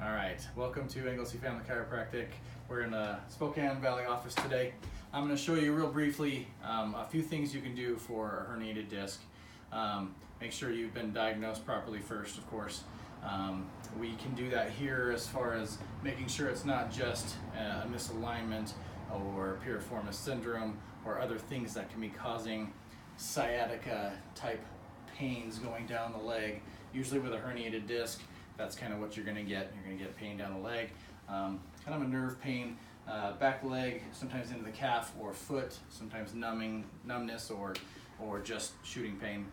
All right, welcome to Anglesey Family Chiropractic. We're in the Spokane Valley office today. I'm going to show you real briefly a few things you can do for a herniated disc. Make sure you've been diagnosed properly first, of course. We can do that here as far as making sure it's not just a misalignment or piriformis syndrome or other things that can be causing sciatica type pains going down the leg. Usually with a herniated disc, that's kind of what you're going to get. You're going to get pain down the leg, kind of a nerve pain, back leg, sometimes into the calf or foot, sometimes numbness or just shooting pain.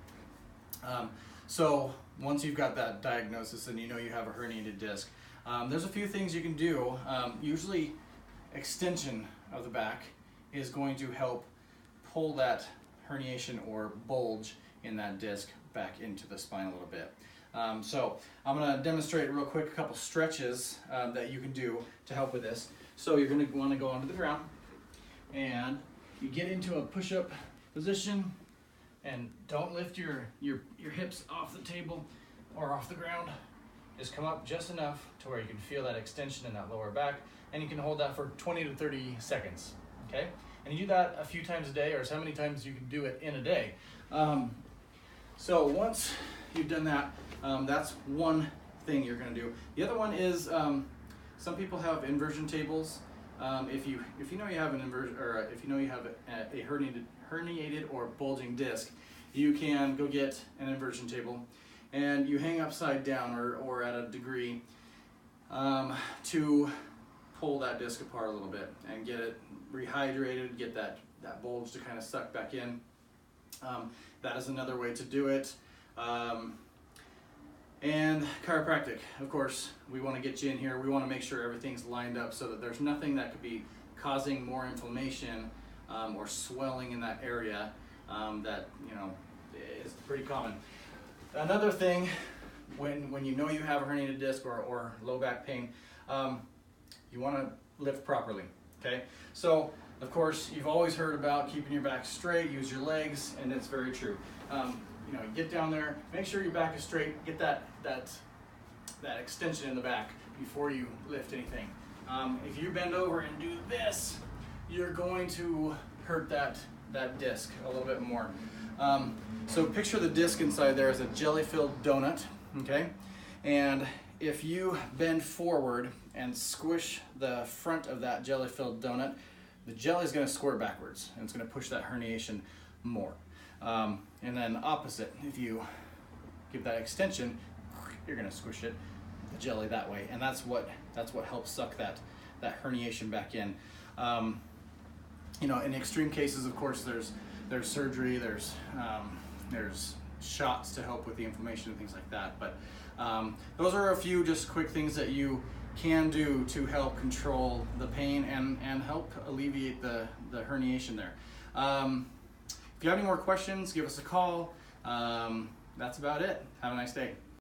So once you've got that diagnosis and you know you have a herniated disc, there's a few things you can do. Usually extension of the back is going to help pull that herniation or bulge in that disc back into the spine a little bit. So I'm going to demonstrate real quick a couple stretches that you can do to help with this. So you're going to want to go onto the ground and you get into a push-up position and don't lift your hips off the table or off the ground. Just come up just enough to where you can feel that extension in that lower back, and you can hold that for 20 to 30 seconds, okay? And you do that a few times a day, or as many times you can do it in a day. So once you've done that, that's one thing you're going to do. The other one is some people have inversion tables. If you know you have an inversion, or if you know you have a herniated or bulging disc, you can go get an inversion table and you hang upside down or at a degree to pull that disc apart a little bit and get it rehydrated, get that bulge to kind of suck back in. That is another way to do it. And chiropractic, of course, we want to get you in here. We want to make sure everything's lined up so that there's nothing that could be causing more inflammation or swelling in that area that, you know, is pretty common. Another thing, when you know you have a herniated disc or low back pain, you want to lift properly, okay? So, of course, you've always heard about keeping your back straight, use your legs, and it's very true. You know, get down there, make sure your back is straight, get that extension in the back before you lift anything. If you bend over and do this, you're going to hurt that disc a little bit more. So picture the disc inside there as a jelly-filled donut, okay? And if you bend forward and squish the front of that jelly-filled donut, the jelly is going to squirt backwards and it's going to push that herniation more. And then opposite, if you give that extension, you're going to squish it, the jelly that way, and that's what helps suck that herniation back in. You know, in extreme cases, of course, there's surgery, there's shots to help with the inflammation and things like that. But those are a few just quick things that you can do to help control the pain and help alleviate the herniation there. If you have any more questions, give us a call. That's about it. Have a nice day.